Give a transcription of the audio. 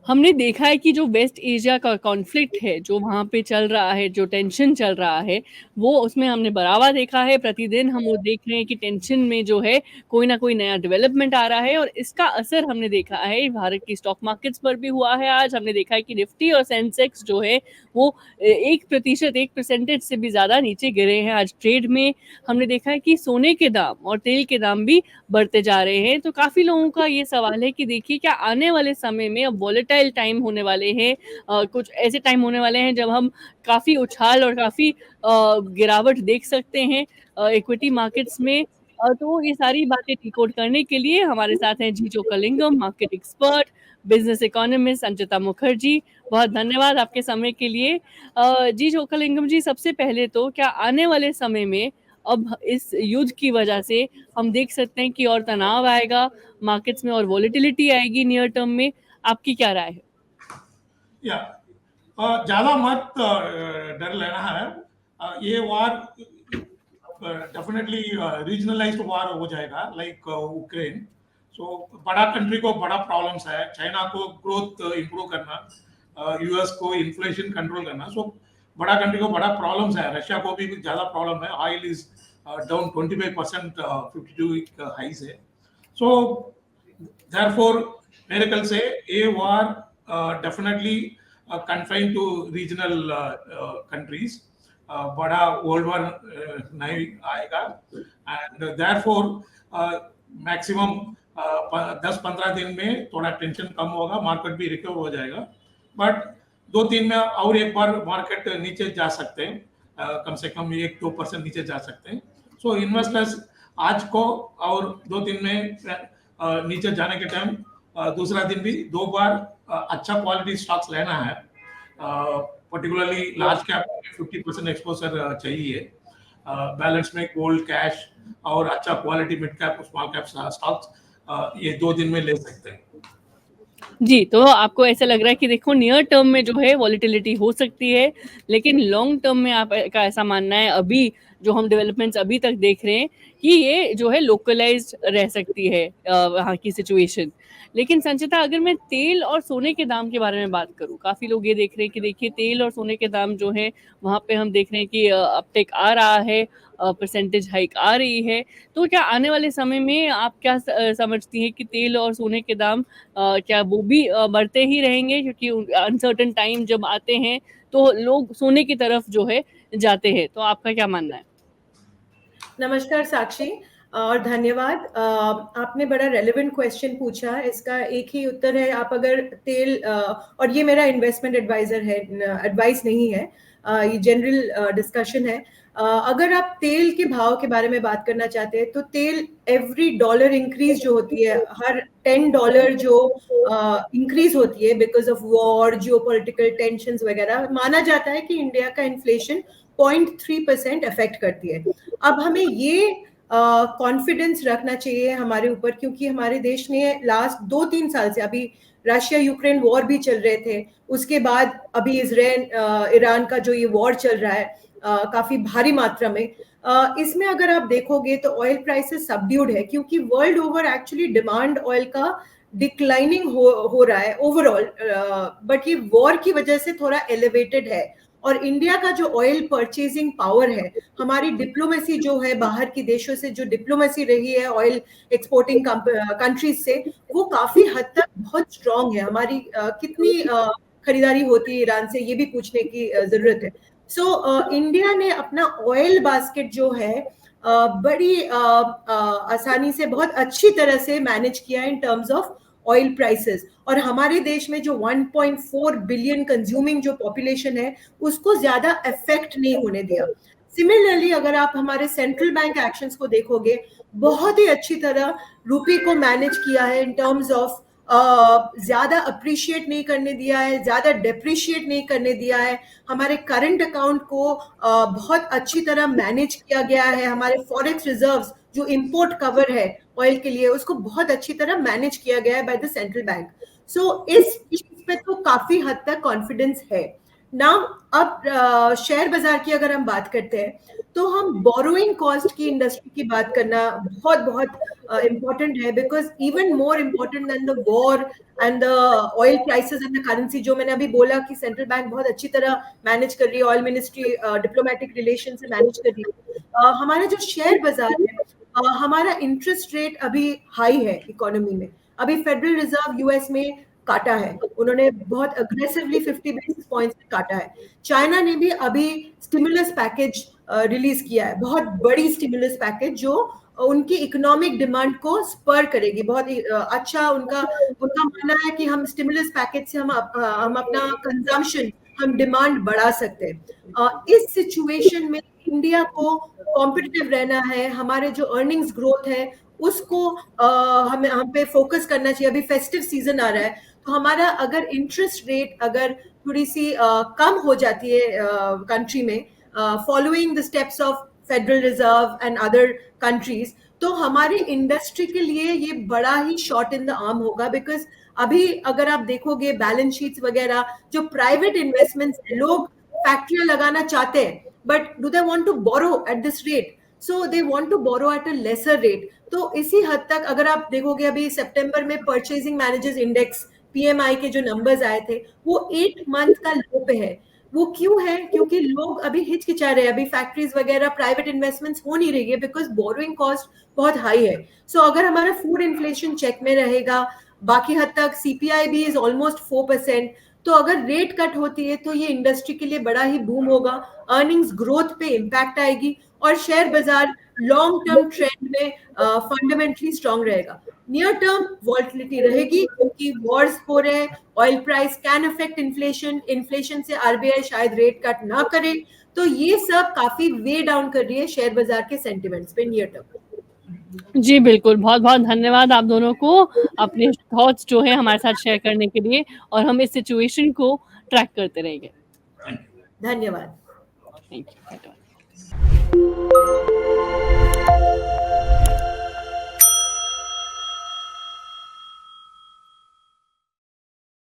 हमने देखा है कि जो वेस्ट एशिया का कॉन्फ्लिक्ट है, जो वहाँ पे चल रहा है, जो टेंशन चल रहा है, वो उसमें हमने बढ़ावा देखा है। प्रतिदिन हम वो देख रहे हैं कि टेंशन में जो है कोई ना कोई नया डेवलपमेंट आ रहा है और इसका असर हमने देखा है भारत की स्टॉक मार्केट्स पर भी हुआ है। आज हमने देखा है कि निफ्टी और सेंसेक्स जो है वो 1%, 1% से भी ज़्यादा नीचे गिरे हैं आज ट्रेड में। हमने देखा है कि सोने के दाम और तेल के दाम भी बढ़ते जा रहे हैं। तो काफ़ी लोगों का ये सवाल है कि देखिए क्या आने वाले समय में अब वॉलेटाइल टाइम होने वाले हैं, कुछ ऐसे टाइम होने वाले हैं जब हम काफ़ी उछाल और काफ़ी गिरावट देख सकते हैं इक्विटी मार्केट्स में। तो ये सारी बातें डिकोड करने के लिए हमारे साथ हैं जी Chokkalingam, market expert, business economist Sanchita Mukherjee. बहुत धन्यवाद आपके समय के लिए। जी चोक्कलिंगम जी, सबसे पहले तो क्या आने वाले समय में अब इस युद्ध की वजह से हम देख सकते हैं कि और तनाव आएगा मार्केट्स में और वॉलेटिलिटी आएगी नियर टर्म में? आपकी क्या राय है? या ज्यादा मत डर लेना है। ये वार डेफिनेटली रीजनलाइज्ड वार हो जाएगा लाइक यूक्रेन। सो बड़ा कंट्री को बड़ा प्रॉब्लम्स है, चाइना को ग्रोथ इंप्रूव करना, यूएस को इन्फ्लेशन कंट्रोल करना। सो बड़ा कंट्री को बड़ा प्रॉब्लम्स है, रशिया को भी ज्यादा प्रॉब्लम है। Oil is down 25%, 52 week high से। सो therefore मेरे ख्याल से ये war definitely confined to regional countries, बड़ा वर्ल्ड वार नहीं आएगा। एंड therefore मैक्सिमम 10-15 दिन में थोड़ा टेंशन कम होगा, मार्केट भी रिकवर हो जाएगा। बट 2-3 में और एक बार मार्केट नीचे जा सकते हैं, कम से कम 1-2% नीचे जा सकते हैं। सो इन्वेस्टर्स आज को और 2 दिन में नीचे जाने के टाइम दूसरा दिन भी 2 बार अच्छा क्वालिटी स्टॉक्स लेना है। पर्टिकुलरली लार्ज कैप 50% एक्सपोजर चाहिए। बैलेंस में गोल्ड, कैश और अच्छा quality mid cap, small cap stocks ये 2 दिन में ले सकते हैं। जी, तो आपको ऐसा लग रहा है कि देखो नियर टर्म में जो है वॉलेटिलिटी हो सकती है, लेकिन लॉन्ग टर्म में आप का ऐसा मानना है अभी जो हम डेवलपमेंट्स अभी तक देख रहे हैं कि ये जो है लोकलाइज़्ड रह सकती है वहाँ की सिचुएशन। लेकिन संचिता, अगर मैं तेल और सोने के दाम के बारे में बात करूँ, काफ़ी लोग ये देख रहे हैं कि देखिए तेल और सोने के दाम जो हैं वहाँ पे हम देख रहे हैं कि अपटेक आ रहा है, परसेंटेज हाइक आ रही है। तो क्या आने वाले समय में आप क्या समझती हैं कि तेल और सोने के दाम क्या वो भी बढ़ते ही रहेंगे? क्योंकि अनसर्टेन टाइम जब आते हैं तो लोग सोने की तरफ जो है जाते हैं। तो आपका क्या मानना है? नमस्कार साक्षी और धन्यवाद। आपने बड़ा रेलेवेंट क्वेश्चन पूछा। इसका एक ही उत्तर है, आप अगर तेल और ये मेरा इन्वेस्टमेंट एडवाइजर है, एडवाइस नहीं है, ये जनरल डिस्कशन है। अगर आप तेल के भाव के बारे में बात करना चाहते हैं तो तेल एवरी डॉलर इंक्रीज जो होती है, हर $10 जो इंक्रीज होती है because of war, geopolitical tensions वगैरह, माना जाता है कि इंडिया का इन्फ्लेशन 0.3% अफेक्ट करती है। अब हमें ये कॉन्फिडेंस रखना चाहिए हमारे ऊपर, क्योंकि हमारे देश में लास्ट 2-3 साल से, अभी रशिया यूक्रेन वॉर भी चल रहे थे, उसके बाद अभी इजराइल ईरान का जो ये वॉर चल रहा है काफी भारी मात्रा में, इसमें अगर आप देखोगे तो ऑयल प्राइसेस सबड्यूड है, क्योंकि world over actually demand oil का डिक्लाइनिंग हो रहा है ओवरऑल, बट ये वॉर की वजह से थोड़ा एलिवेटेड है। और इंडिया का जो ऑयल परचेजिंग पावर है, हमारी डिप्लोमेसी जो है, बाहर के देशों से जो डिप्लोमेसी रही है ऑयल एक्सपोर्टिंग कंट्रीज से, वो काफी हद तक बहुत स्ट्रांग है। हमारी कितनी खरीदारी होती है ईरान से, ये भी पूछने की जरूरत है। सो इंडिया ने अपना ऑयल बास्केट जो है बड़ी आसानी से, बहुत अच्छी तरह से मैनेज किया in terms of oil prices. और हमारे देश में जो 1.4 बिलियन कंज्यूमिंग जो पॉपुलेशन है, उसको ज्यादा अफेक्ट नहीं होने दिया। सिमिलरली अगर आप हमारे सेंट्रल बैंक एक्शंस को देखोगे, बहुत ही अच्छी तरह रुपये को मैनेज किया है इन टर्म्स ऑफ ज्यादा अप्रिशिएट नहीं करने दिया है, ज्यादा डेप्रिशिएट नहीं करने दिया है। हमारे करंट अकाउंट को बहुत अच्छी तरह मैनेज किया गया है। हमारे फॉरेक्स रिजर्व्स जो इंपोर्ट कवर है ऑयल के लिए, उसको बहुत अच्छी तरह मैनेज किया गया है बाय द सेंट्रल बैंक। सो इस चीज पे तो काफी हद तक कॉन्फिडेंस है। नाउ अब शेयर बाजार की अगर हम बात करते हैं तो हम बोरोइंग कॉस्ट की इंडस्ट्री की बात करना बहुत बहुत इम्पोर्टेंट है, because even more important then the war and the oil prices and the currency, जो मैंने अभी बोला कि सेंट्रल बैंक बहुत अच्छी तरह मैनेज कर रही है, ऑयल मिनिस्ट्री डिप्लोमेटिक रिलेशन से मैनेज कर रही है। हमारा जो शेयर बाजार है, हमारा इंटरेस्ट रेट अभी हाई है इकोनॉमी में। अभी फेडरल रिजर्व यूएस में काटा है, उन्होंने बहुत अग्रेसिवली 50 बेसिस पॉइंट्स काटा है। चाइना ने भी अभी स्टिमुलस पैकेज रिलीज किया है, बहुत बड़ी स्टिमुलस पैकेज जो उनकी इकोनॉमिक डिमांड को स्पर करेगी। बहुत ही अच्छा उनका मानना है कि हम स्टिमुलस पैकेज से हम अपना कंजम्पशन, हम डिमांड बढ़ा सकते हैं। इस सिचुएशन में इंडिया को कॉम्पिटिटिव रहना है, हमारे जो अर्निंग्स ग्रोथ है उसको हम पे फोकस करना चाहिए। अभी फेस्टिव सीजन आ रहा है, तो हमारा अगर इंटरेस्ट रेट अगर थोड़ी सी कम हो जाती है कंट्री में, following the steps of federal reserve and other countries, तो हमारी इंडस्ट्री के लिए ये बड़ा ही शॉट इन द आर्म होगा। बिकॉज अभी अगर आप देखोगे बैलेंस शीट्स वगैरह, जो प्राइवेट इन्वेस्टमेंट्स, लोग फैक्ट्रियां लगाना चाहते हैं, but do they want to borrow at this rate? So they want to borrow at a lesser rate. तो इसी हद तक अगर आप देखोगे, अभी सितंबर में परचेजिंग मैनेजर्स इंडेक्स पीएमआई के जो नंबर्स आए थे, वो 8 मंथ का लो पे है। वो क्यों है? क्योंकि लोग अभी हिचकिचा रहे हैं, अभी फैक्ट्रीज वगैरह प्राइवेट इन्वेस्टमेंट्स हो नहीं रही है, बिकॉज बोरोइंग कॉस्ट बहुत हाई है। सो अगर हमारा फूड इन्फ्लेशन चेक में रहेगा, बाकी हद तक सीपीआई भी इज ऑलमोस्ट 4%, तो अगर रेट कट होती है तो ये इंडस्ट्री के लिए बड़ा ही बूम होगा, अर्निंग्स ग्रोथ पे इम्पैक्ट आएगी, और शेयर बाजार लॉन्ग टर्म ट्रेंड में फंडामेंटली स्ट्रांग रहेगा। नियर टर्म वॉल्टिलिटी रहेगी, क्योंकि वॉर्स हो रहे हैं, oil price can affect inflation, inflation से आरबीआई शायद रेट कट ना करे, तो ये सब काफी वे डाउन कर रही है शेयर बाजार के सेंटिमेंट्स पे नियर टर्म। जी बिल्कुल, बहुत-बहुत धन्यवाद आप दोनों को अपने थॉट्स जो है हमारे साथ शेयर करने के लिए, और हम इस सिचुएशन को ट्रैक करते रहेंगे। धन्यवाद। Thank you.